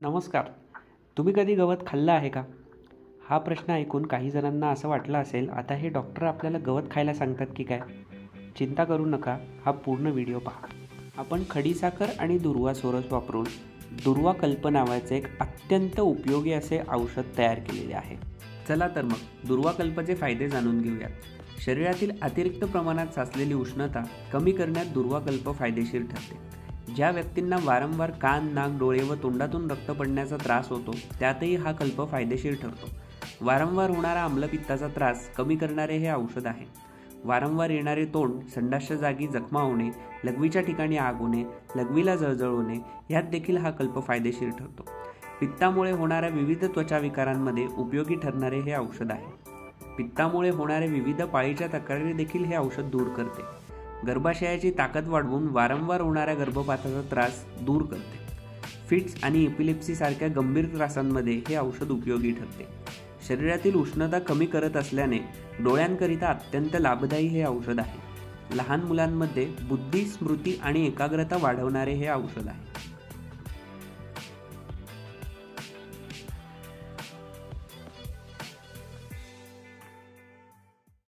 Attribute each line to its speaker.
Speaker 1: नमस्कार. तुम्ही कधी गवत खाल्लं आहे का? हा प्रश्न ऐकून काही जणांना असं वाटलं असेल, आता हे डॉक्टर आपल्याला गवत खायला सांगतात की काय? चिंता करू नका, हा पूर्ण व्हिडिओ पहा. आपण खडीसाखर आणि दुर्वा सोरस वापरून दुर्वा कल्प नावाचे एक अत्यंत उपयोगी असे औषध तयार केलेले आहे. चला तर मग दुर्वा कल्पचे फायदे जाणून घेऊयात. शरीरातील अतिरिक्त प्रमाणात साचलेली उष्णता कमी करण्यात दुर्वा कल्प फायदेशीर ठरते. ज्या व्यक्तींना वारंवार कान, नाक, डोळे व तोंडातून रक्त पडण्याचा त्रास होतो, त्यातही हा कल्प फायदेशीर ठरतो. वारंवार होणारा आम्लपित्ताचा त्रास कमी करणारे हे औषध आहे. वारंवार येणारे तोंड, संडासच्या जागी जखमा होणे, लघवीच्या ठिकाणी आग होणे, लघवीला जळजळ होणे यात देखील हा कल्प फायदेशीर ठरतो. पित्तामुळे होणाऱ्या विविध त्वचा विकारांमध्ये उपयोगी ठरणारे हे औषध आहे. पित्तामुळे होणाऱ्या विविध पाळीच्या तक्रारी देखील हे औषध दूर करते. गर्भाशयाची ताकद वाढवून वारंवार होणाऱ्या गर्भपाताचा त्रास दूर करते. फिट्स आणि एपिलेप्सी सारख्या गंभीर त्रासांमध्ये हे औषध उपयोगी ठरते. शरीरातील उष्णता कमी करत असल्याने डोळ्यांकरिता अत्यंत लाभदायी हे औषध आहे. लहान मुलांमध्ये बुद्धी, स्मृती आणि एकाग्रता वाढवणारे हे औषध आहे.